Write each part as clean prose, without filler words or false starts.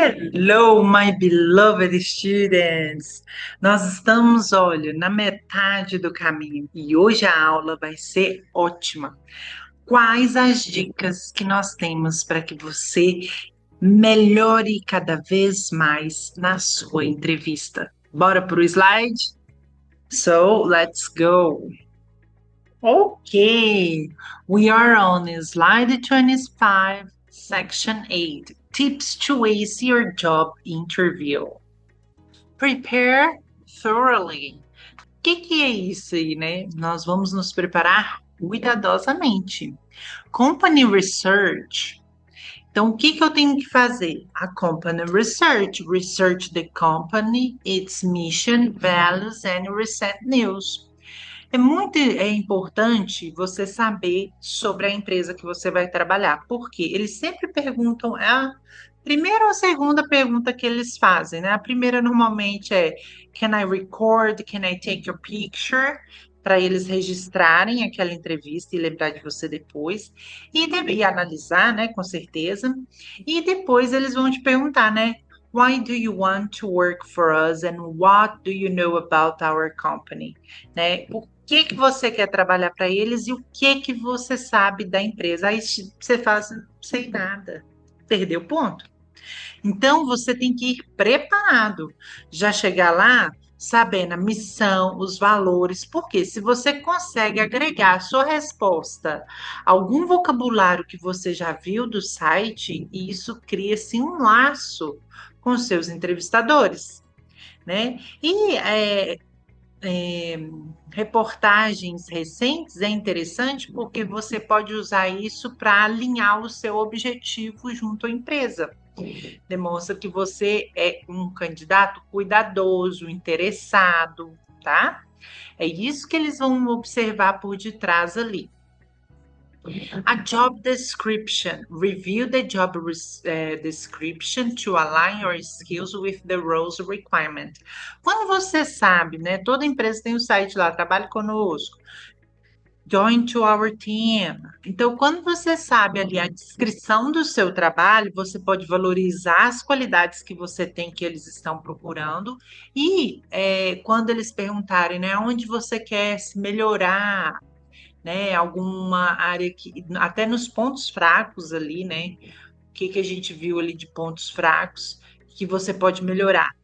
Hello, my beloved students! Nós estamos, olha, na metade do caminho e hoje a aula vai ser ótima. Quais as dicas que nós temos para que você melhore cada vez mais na sua entrevista? Bora para o slide? So, let's go! Okay, we are on slide 25, section 8, tips to ace your job interview. Prepare thoroughly. O que é isso aí, né? Nós vamos nos preparar cuidadosamente. Company Research. Então, o que eu tenho que fazer? A Company Research. Research the company, its mission, values and recent news. É importante você saber sobre a empresa que você vai trabalhar, porque eles sempre perguntam a primeira ou a segunda pergunta que eles fazem, né? A primeira normalmente é Can I record? Can I take your picture? Para eles registrarem aquela entrevista e lembrar de você depois, e analisar, né? Com certeza. E depois eles vão te perguntar, né? Why do you want to work for us and what do you know about our company? Né? Que você quer trabalhar para eles e o que você sabe da empresa. Aí você fala assim, não sei nada. Perdeu o ponto. Então você tem que ir preparado. Já chegar lá sabendo a missão, os valores, porque se você consegue agregar a sua resposta a algum vocabulário que você já viu do site, isso cria-se um laço com seus entrevistadores, né? Reportagens recentes é interessante porque você pode usar isso para alinhar o seu objetivo junto à empresa. Demonstra que você é um candidato cuidadoso, interessado, tá? É isso que eles vão observar por detrás ali. A job description. Review the job description to align your skills with the role's requirement. Quando você sabe, né? Toda empresa tem um site lá, trabalhe conosco. Join to our team. Então, quando você sabe ali a descrição do seu trabalho, você pode valorizar as qualidades que você tem que eles estão procurando e quando eles perguntarem, né, onde você quer se melhorar, né? Alguma área que, até nos pontos fracos ali, né? O que a gente viu ali de pontos fracos que você pode melhorar.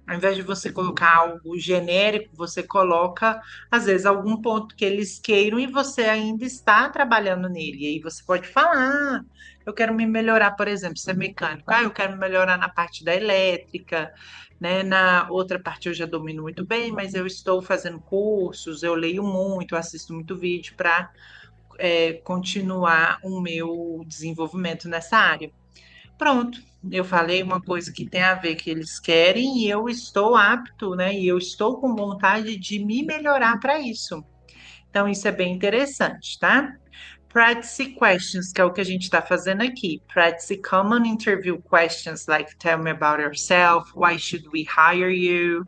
Ao invés de você colocar algo genérico, você coloca, às vezes, algum ponto que eles queiram e você ainda está trabalhando nele. E aí você pode falar, eu quero me melhorar, por exemplo, ser mecânico. Eu quero me melhorar na parte da elétrica, né? Na outra parte eu já domino muito bem, mas eu estou fazendo cursos, eu leio muito, eu assisto muito vídeo para continuar o meu desenvolvimento nessa área. Pronto, eu falei uma coisa que tem a ver que eles querem e eu estou apto, né? E eu estou com vontade de me melhorar para isso. Então, isso é bem interessante, tá? Practice questions, que é o que a gente está fazendo aqui. Practice common interview questions like tell me about yourself, why should we hire you?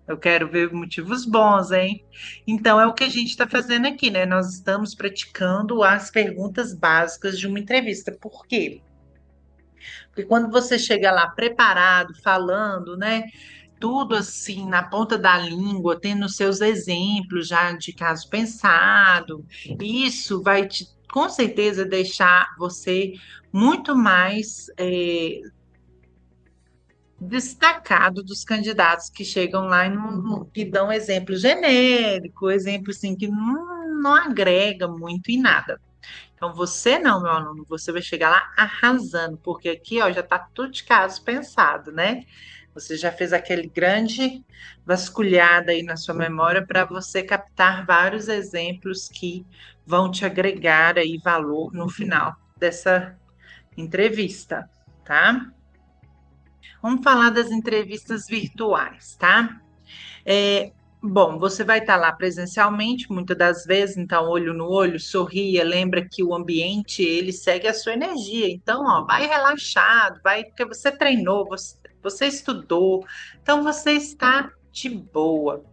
Eu quero ver motivos bons, hein? Então, é o que a gente está fazendo aqui, né? Nós estamos praticando as perguntas básicas de uma entrevista. Por quê? Porque quando você chega lá preparado, falando, né? Tudo assim na ponta da língua, tendo seus exemplos já de caso pensado, isso vai te, com certeza, deixar você muito mais destacado dos candidatos que chegam lá e que dão exemplo genérico, exemplo assim que não agrega muito em nada. Então, você não, meu aluno, você vai chegar lá arrasando, porque aqui, ó, já está tudo de caso pensado, né? Você já fez aquele grande vasculhada aí na sua memória para você captar vários exemplos que vão te agregar aí valor no final dessa entrevista, tá? Vamos falar das entrevistas virtuais, tá? Bom, você vai estar lá presencialmente, muitas das vezes, então, olho no olho, sorria, lembra que o ambiente, ele segue a sua energia. Então, ó, vai relaxado, vai, porque você treinou, você estudou, então você está de boa.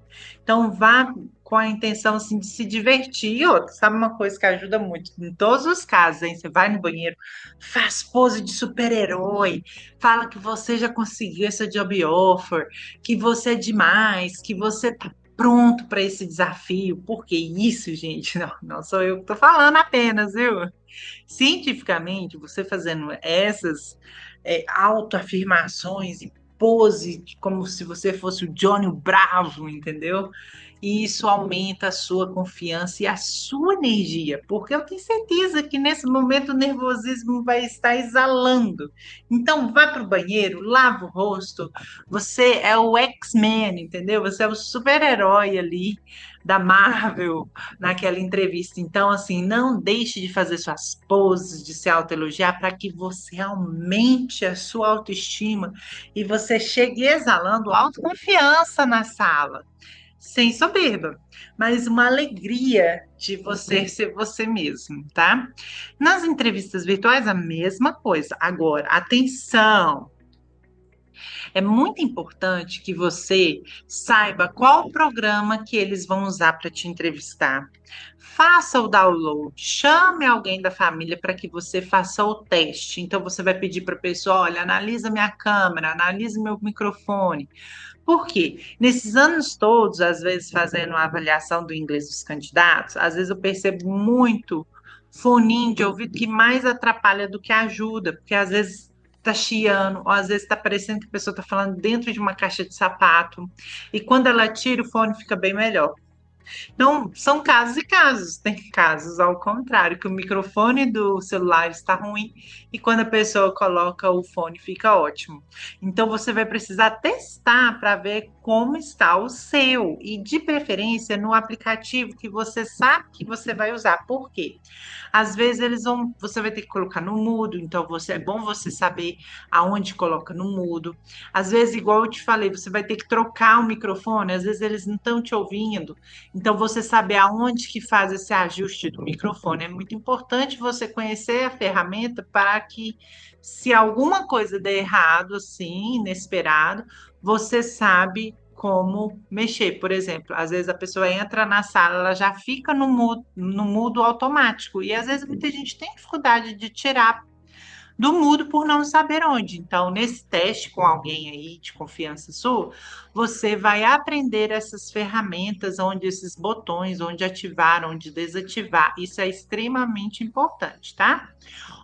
Então, vá com a intenção assim, de se divertir. E outra, sabe uma coisa que ajuda muito em todos os casos, hein? Você vai no banheiro, faz pose de super-herói, fala que você já conseguiu essa job offer, que você é demais, que você tá pronto para esse desafio. Porque isso, gente, não sou eu que tô falando apenas, viu? Cientificamente, você fazendo essas autoafirmações e pose como se você fosse o Johnny Bravo, entendeu? E isso aumenta a sua confiança e a sua energia, porque eu tenho certeza que nesse momento o nervosismo vai estar exalando. Então, vá para o banheiro, lava o rosto. Você é o X-Men, entendeu? Você é o super-herói ali da Marvel naquela entrevista. Então, assim, não deixe de fazer suas poses, de se autoelogiar, para que você aumente a sua autoestima e você chegue exalando autoconfiança na sala. Sem soberba, mas uma alegria de você ser você mesmo, tá? Nas entrevistas virtuais, a mesma coisa. Agora, atenção! É muito importante que você saiba qual programa que eles vão usar para te entrevistar. Faça o download, chame alguém da família para que você faça o teste. Então você vai pedir para a pessoa, olha, analisa minha câmera, analisa meu microfone. Por quê? Nesses anos todos, às vezes fazendo a avaliação do inglês dos candidatos, às vezes eu percebo muito foninho de ouvido que mais atrapalha do que ajuda, porque às vezes tá chiando, ou às vezes tá parecendo que a pessoa tá falando dentro de uma caixa de sapato, e quando ela tira o fone fica bem melhor. Então, são casos e casos. Tem casos ao contrário, que o microfone do celular está ruim e quando a pessoa coloca o fone fica ótimo. Então, você vai precisar testar para ver como está o seu e, de preferência, no aplicativo que você sabe que você vai usar. Por quê? Às vezes você vai ter que colocar no mudo, então é bom você saber aonde coloca no mudo. Às vezes, igual eu te falei, você vai ter que trocar o microfone, às vezes eles não estão te ouvindo. Então, você saber aonde que faz esse ajuste do microfone. É muito importante você conhecer a ferramenta para que, se alguma coisa der errado, assim, inesperado, você sabe como mexer. Por exemplo, às vezes a pessoa entra na sala, ela já fica no mudo automático. E às vezes muita gente tem dificuldade de tirar do mudo por não saber onde. Então, nesse teste com alguém aí de confiança sua, você vai aprender essas ferramentas, onde esses botões, onde ativar, onde desativar. Isso é extremamente importante, tá?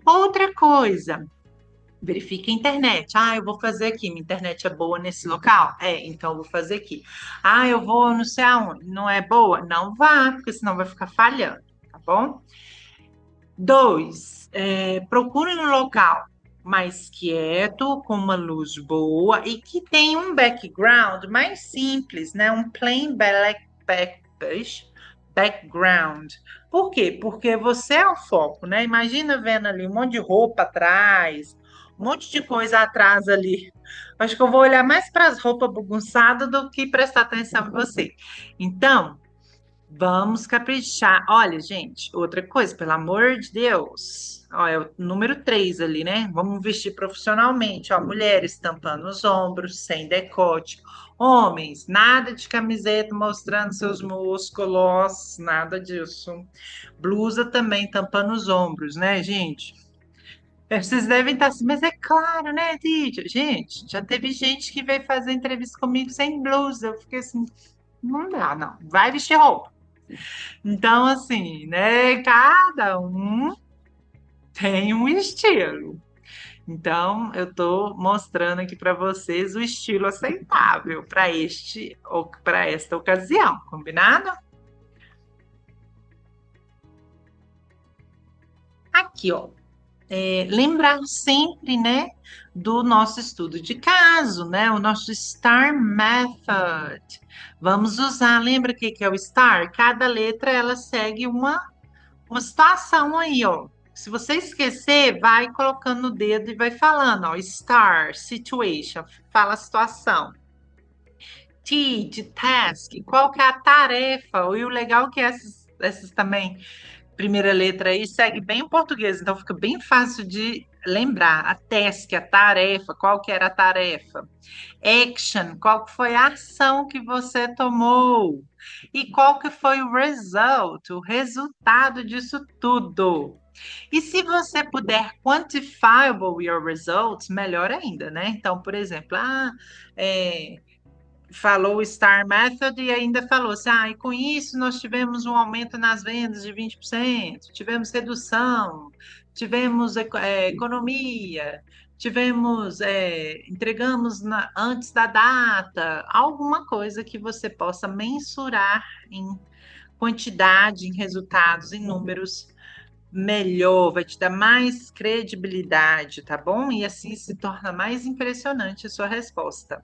Outra coisa, verifique a internet. Ah, eu vou fazer aqui. Minha internet é boa nesse local? É, então eu vou fazer aqui. Ah, eu vou não sei aonde. Não é boa? Não vá, porque senão vai ficar falhando, tá bom? Dois, procure um local mais quieto, com uma luz boa e que tenha um background mais simples, né? Um plain background. Por quê? Porque você é o foco, né? Imagina vendo ali um monte de roupa atrás, um monte de coisa atrás ali. Acho que eu vou olhar mais para as roupas bagunçadas do que prestar atenção em você. Então, vamos caprichar. Olha, gente, outra coisa, pelo amor de Deus. Ó, é o número 3 ali, né? Vamos vestir profissionalmente. Ó, mulheres tampando os ombros, sem decote. Homens, nada de camiseta mostrando seus músculos, nada disso. Blusa também tampando os ombros, né, gente? Vocês devem estar assim, mas é claro, né, Lídia? Gente, já teve gente que veio fazer entrevista comigo sem blusa. Eu fiquei assim, não dá, não. Vai vestir roupa. Então, assim, né? Cada um tem um estilo. Então, eu estou mostrando aqui para vocês o estilo aceitável para para esta ocasião, combinado? Aqui, ó. Lembrar sempre, né, do nosso estudo de caso, né? O nosso STAR Method. Vamos usar, lembra o que que é o STAR? Cada letra ela segue uma situação aí, ó. Se você esquecer, vai colocando o dedo e vai falando, ó. Star, situation, fala a situação. T, de task, qual que é a tarefa? E o legal é que essas também primeira letra aí segue bem o português, então fica bem fácil de lembrar. A task, a tarefa, qual que era a tarefa? Action, qual que foi a ação que você tomou? E qual que foi o result, o resultado disso tudo? E se você puder quantifiable your results, melhor ainda, né? Então, por exemplo, é, falou o STAR Method e ainda falou assim, e com isso nós tivemos um aumento nas vendas de 20%, tivemos redução, tivemos economia, tivemos, entregamos antes da data, alguma coisa que você possa mensurar em quantidade, em resultados, em números, melhor, vai te dar mais credibilidade, tá bom? E assim se torna mais impressionante a sua resposta.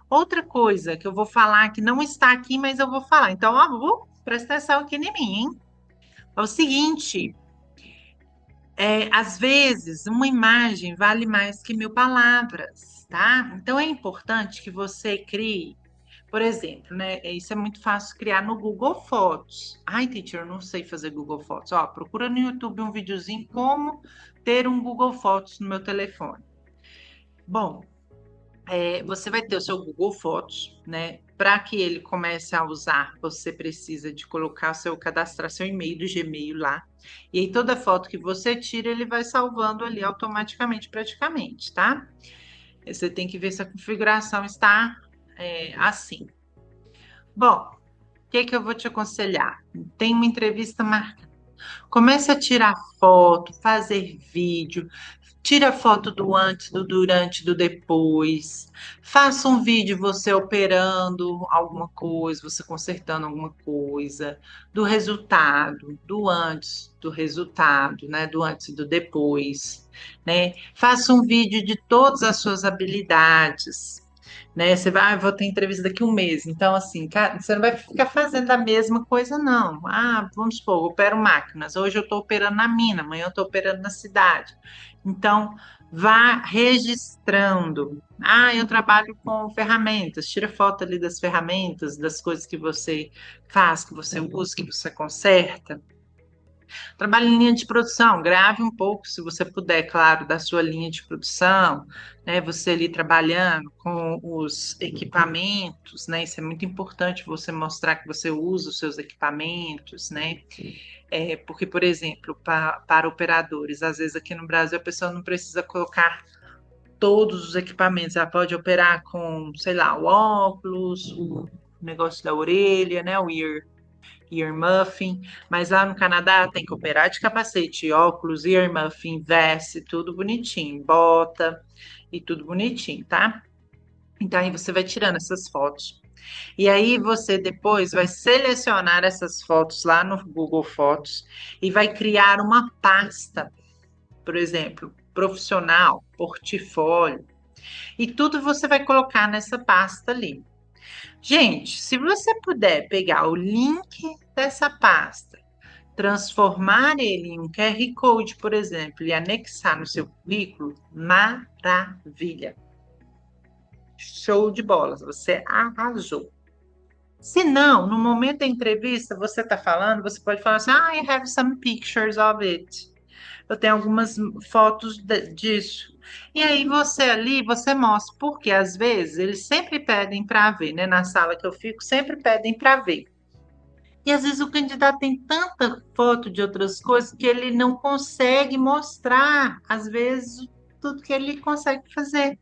Outra coisa que eu vou falar que não está aqui, mas eu vou falar. Então, ó, presta atenção aqui em mim, hein? É o seguinte, às vezes uma imagem vale mais que 1.000 palavras, tá? Então é importante que você crie, por exemplo, né? Isso é muito fácil criar no Google Fotos. Ai, teacher, eu não sei fazer Google Fotos. Ó, procura no YouTube um videozinho como ter um Google Fotos no meu telefone. Bom, você vai ter o seu Google Fotos, né? Para que ele comece a usar, você precisa de colocar cadastrar seu e-mail do Gmail lá. E aí toda foto que você tira, ele vai salvando ali automaticamente, praticamente, tá? Você tem que ver se a configuração está assim. Bom, o que que eu vou te aconselhar? Tem uma entrevista marcada. Comece a tirar foto, fazer vídeo, tira foto do antes, do durante, do depois. Faça um vídeo você operando alguma coisa, você consertando alguma coisa, do resultado, do antes, do resultado, né? Do antes e do depois, né? Faça um vídeo de todas as suas habilidades. Né? Você vai, vou ter entrevista daqui a um mês. Então, assim, cara, você não vai ficar fazendo a mesma coisa, não. Vamos supor, eu opero máquinas. Hoje eu estou operando na mina, amanhã eu estou operando na cidade. Então, vá registrando. Eu trabalho com ferramentas. Tira foto ali das ferramentas, das coisas que você faz, que você usa, que você conserta. Trabalhe em linha de produção, grave um pouco, se você puder, claro, da sua linha de produção, né? Você ali trabalhando com os equipamentos, né? Isso é muito importante você mostrar que você usa os seus equipamentos, né? Porque, por exemplo, para operadores, às vezes aqui no Brasil a pessoa não precisa colocar todos os equipamentos, ela pode operar com, sei lá, o óculos, o negócio da orelha, né? O earmuffin, mas lá no Canadá tem que operar de capacete, óculos, earmuffin, veste, tudo bonitinho, bota e tudo bonitinho, tá? Então aí você vai tirando essas fotos. E aí você depois vai selecionar essas fotos lá no Google Fotos e vai criar uma pasta, por exemplo, profissional, portfólio, e tudo você vai colocar nessa pasta ali. Gente, se você puder pegar o link dessa pasta, transformar ele em um QR Code, por exemplo, e anexar no seu currículo, maravilha. Show de bola, você arrasou. Se não, no momento da entrevista, você está falando, você pode falar assim, I have some pictures of it. Eu tenho algumas fotos disso. E aí você ali, você mostra, porque às vezes eles sempre pedem para ver, né? Na sala que eu fico, sempre pedem para ver. E às vezes o candidato tem tanta foto de outras coisas que ele não consegue mostrar, às vezes, tudo que ele consegue fazer.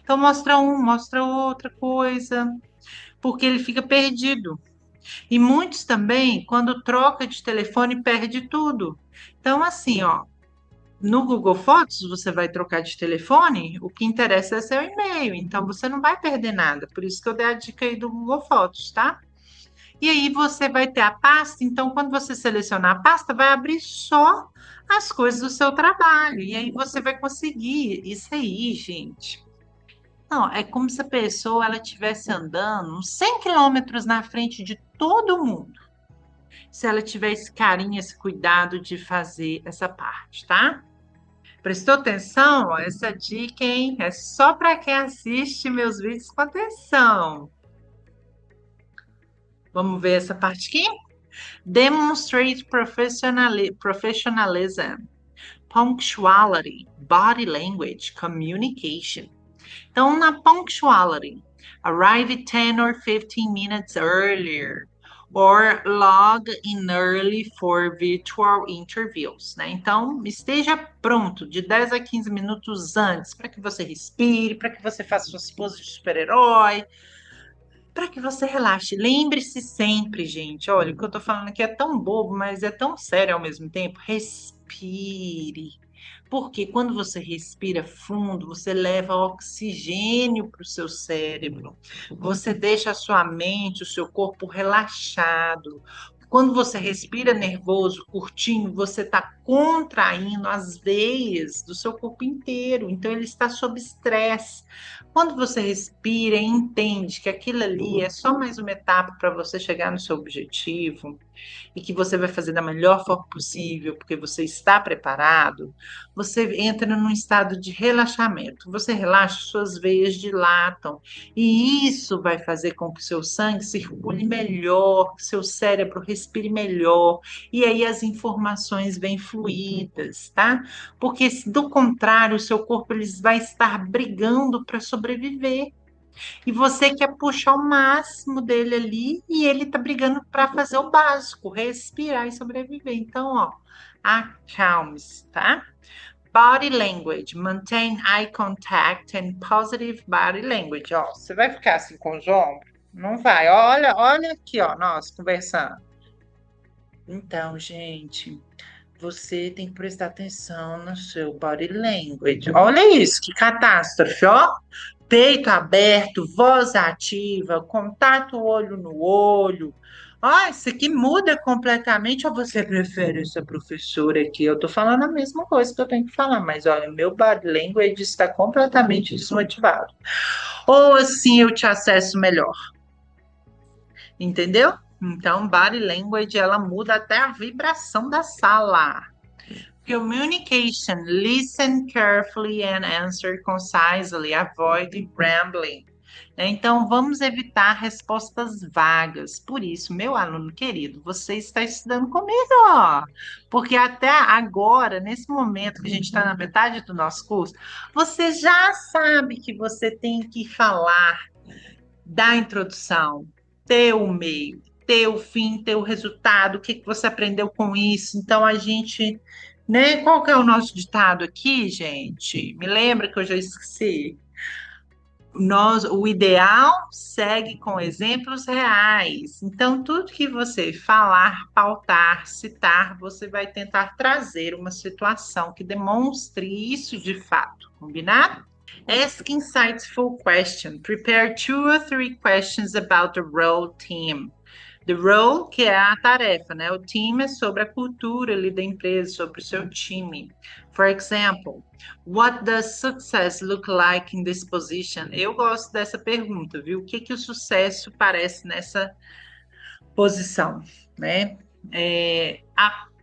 Então mostra mostra outra coisa, porque ele fica perdido. E muitos também, quando troca de telefone, perde tudo. Então, assim, ó, no Google Fotos, você vai trocar de telefone, o que interessa é seu e-mail, então você não vai perder nada. Por isso que eu dei a dica aí do Google Fotos, tá? E aí você vai ter a pasta, então quando você selecionar a pasta, vai abrir só as coisas do seu trabalho. E aí você vai conseguir. Isso aí, gente. Não, é como se a pessoa ela estivesse andando uns 100 quilômetros na frente de todo mundo. Se ela tiver esse carinho, esse cuidado de fazer essa parte, tá? Prestou atenção? Ó, essa dica, hein? É só para quem assiste meus vídeos com atenção. Vamos ver essa parte aqui? Demonstrate professionalism, punctuality, body language, communication. Então, na punctuality, arrive 10 or 15 minutes earlier, or log in early for virtual interviews, né? Então, esteja pronto de 10 a 15 minutos antes, para que você respire, para que você faça suas poses de super-herói, para que você relaxe. Lembre-se sempre, gente, olha, o que eu tô falando aqui é tão bobo, mas é tão sério ao mesmo tempo. Respire. Porque quando você respira fundo, você leva oxigênio para o seu cérebro. Você deixa a sua mente, o seu corpo relaxado. Quando você respira nervoso, curtindo, você está contraindo as veias do seu corpo inteiro. Então, ele está sob estresse. Quando você respira e entende que aquilo ali é só mais uma etapa para você chegar no seu objetivo, e que você vai fazer da melhor forma possível, porque você está preparado, você entra num estado de relaxamento. Você relaxa, suas veias dilatam, e isso vai fazer com que seu sangue circule melhor, que seu cérebro respire melhor, e aí as informações vêm fluídas, tá? Porque do contrário, o seu corpo ele vai estar brigando para sobreviver. E você quer puxar o máximo dele ali e ele tá brigando para fazer o básico, respirar e sobreviver. Então, ó, acalme-se, tá? Body language, maintain eye contact and positive body language. Ó, você vai ficar assim com os ombros? Não vai. Olha, olha aqui, ó, nós conversando. Então, gente, você tem que prestar atenção no seu body language. Olha isso, que catástrofe, ó. Peito aberto, voz ativa, contato olho no olho. Ah, isso aqui muda completamente. Ou você prefere essa professora aqui? Eu tô falando a mesma coisa que eu tenho que falar, mas olha, meu body language está completamente desmotivado. Ou assim eu te acesso melhor, entendeu? Então, body language ela muda até a vibração da sala. Communication, listen carefully and answer concisely, avoid rambling. Então, vamos evitar respostas vagas. Por isso, meu aluno querido, você está estudando comigo, ó. Porque até agora, nesse momento que a gente está na metade do nosso curso, você já sabe que você tem que falar da introdução, ter o meio, ter o fim, ter o resultado, o que que você aprendeu com isso. Então, a gente, né? Qual que é o nosso ditado aqui, gente? Me lembra que eu já esqueci. O ideal segue com exemplos reais. Então, tudo que você falar, pautar, citar, você vai tentar trazer uma situação que demonstre isso de fato, combinado? Ask insightful question. Prepare 2 or 3 questions about the role team. The role, que é a tarefa, né? O team é sobre a cultura ali da empresa, sobre o seu time. For example, what does success look like in this position? Eu gosto dessa pergunta, viu? O que que o sucesso parece nessa posição, né?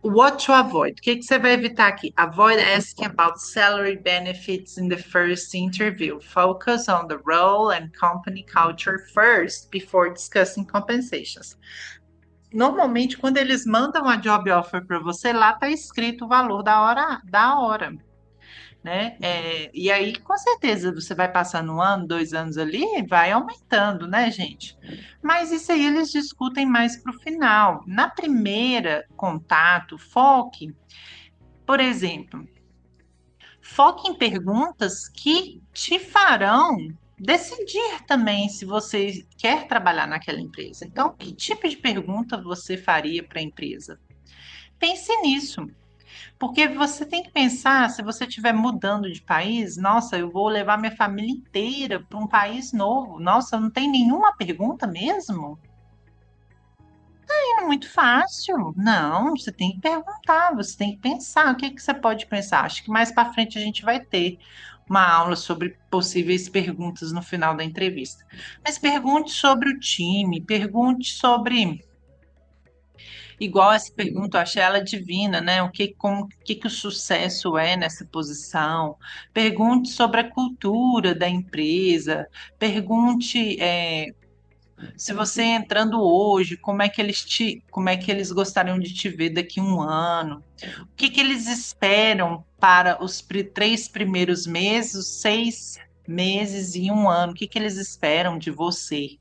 What to avoid? O que que você vai evitar aqui? Avoid asking about salary benefits in the first interview. Focus on the role and company culture first before discussing compensations. Normalmente, quando eles mandam a job offer para você, lá está escrito o valor da hora, né? E aí, com certeza, você vai passando 1 ano, 2 anos ali, vai aumentando, né, gente? Mas isso aí eles discutem mais para o final. Na primeira contato, por exemplo, foque em perguntas que te farão decidir também se você quer trabalhar naquela empresa. Então, que tipo de pergunta você faria para a empresa? Pense nisso. Porque você tem que pensar, se você estiver mudando de país, nossa, eu vou levar minha família inteira para um país novo. Nossa, não tem nenhuma pergunta mesmo? É muito fácil. Não, você tem que perguntar, você tem que pensar. O que que você pode pensar? Acho que mais para frente a gente vai ter uma aula sobre possíveis perguntas no final da entrevista. Mas pergunte sobre o time, pergunte sobre igual essa pergunta, eu achei ela divina, né? O que que o sucesso é nessa posição? Pergunte sobre a cultura da empresa, pergunte se você entrando hoje, como é que eles gostariam de te ver daqui a um ano? O que que eles esperam para os 3 primeiros meses, os 6 meses e um ano? O que que eles esperam de você,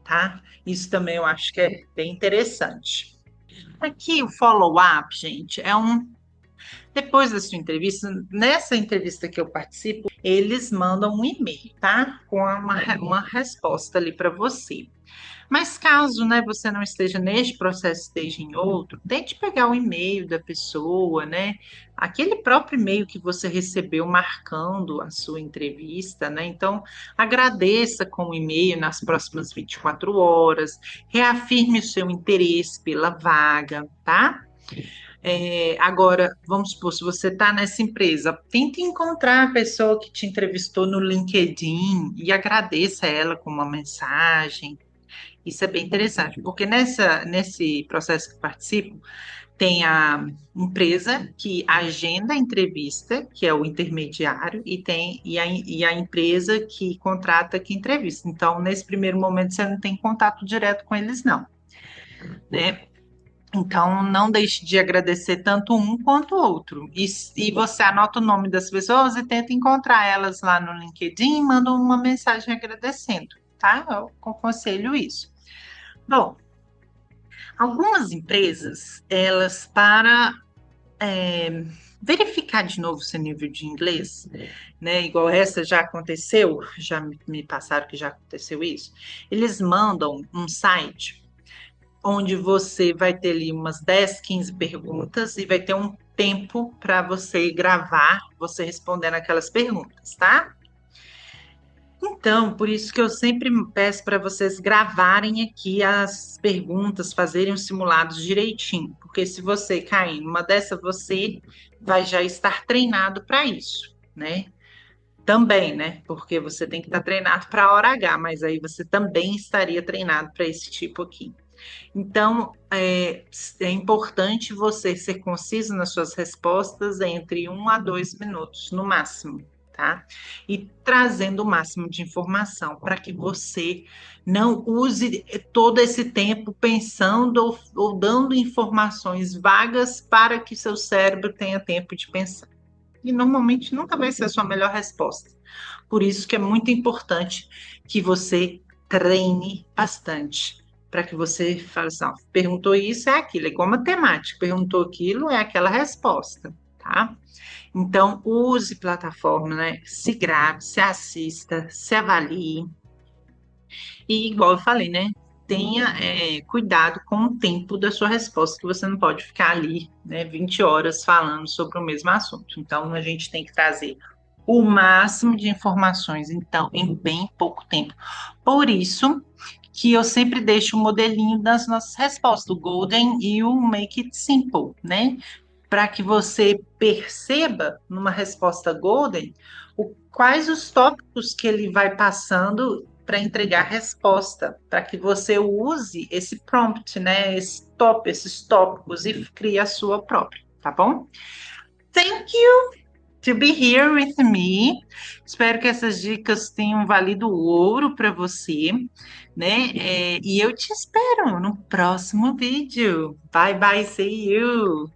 tá? Isso também eu acho que é bem interessante. Aqui o follow-up, gente, depois da sua entrevista, nessa entrevista que eu participo, eles mandam um e-mail, tá? Com uma resposta ali para você. Mas caso, né, você não esteja neste processo, esteja em outro, tente pegar o e-mail da pessoa, né? Aquele próprio e-mail que você recebeu marcando a sua entrevista, né? Então, agradeça com o e-mail nas próximas 24 horas, reafirme o seu interesse pela vaga, tá? Agora, vamos supor, se você está nessa empresa, tente encontrar a pessoa que te entrevistou no LinkedIn e agradeça ela com uma mensagem. Isso é bem interessante, porque nesse processo que eu participo, tem a empresa que agenda a entrevista, que é o intermediário, e a empresa que contrata que entrevista. Então, nesse primeiro momento, você não tem contato direto com eles, não, né? Então, não deixe de agradecer tanto um quanto o outro. E você anota o nome das pessoas e tenta encontrar elas lá no LinkedIn e manda uma mensagem agradecendo, tá? Eu aconselho isso. Bom, algumas empresas, elas para verificar de novo seu nível de inglês, né? Igual essa já aconteceu, já me passaram que já aconteceu isso. Eles mandam um site onde você vai ter ali umas 10, 15 perguntas e vai ter um tempo para você gravar, você respondendo aquelas perguntas, tá? Então, por isso que eu sempre peço para vocês gravarem aqui as perguntas, fazerem os simulados direitinho, porque se você cair numa dessa, você vai já estar treinado para isso, né? Também, né? Porque você tem que estar treinado para a hora H, mas aí você também estaria treinado para esse tipo aqui. Então, é importante você ser conciso nas suas respostas entre 1 a 2 minutos, no máximo, tá? E trazendo o máximo de informação para que você não use todo esse tempo pensando ou dando informações vagas para que seu cérebro tenha tempo de pensar. E normalmente nunca vai ser a sua melhor resposta. Por isso que é muito importante que você treine bastante, para que você fale assim, ó, perguntou isso, é aquilo, é igual matemática, perguntou aquilo, é aquela resposta, tá? Então, use plataforma, né? Se grave, se assista, se avalie. E, igual eu falei, né? Tenha cuidado com o tempo da sua resposta, que você não pode ficar ali, né, 20 horas falando sobre o mesmo assunto. Então, a gente tem que trazer o máximo de informações, então, em bem pouco tempo. Por isso que eu sempre deixo o modelinho das nossas respostas, o Golden e o Make It Simple, né? Para que você perceba numa resposta Golden quais os tópicos que ele vai passando para entregar a resposta, para que você use esse prompt, né? Esses tópicos e crie a sua própria, tá bom? Thank you to be here with me. Espero que essas dicas tenham valido ouro para você, né? E eu te espero no próximo vídeo. Bye bye, see you.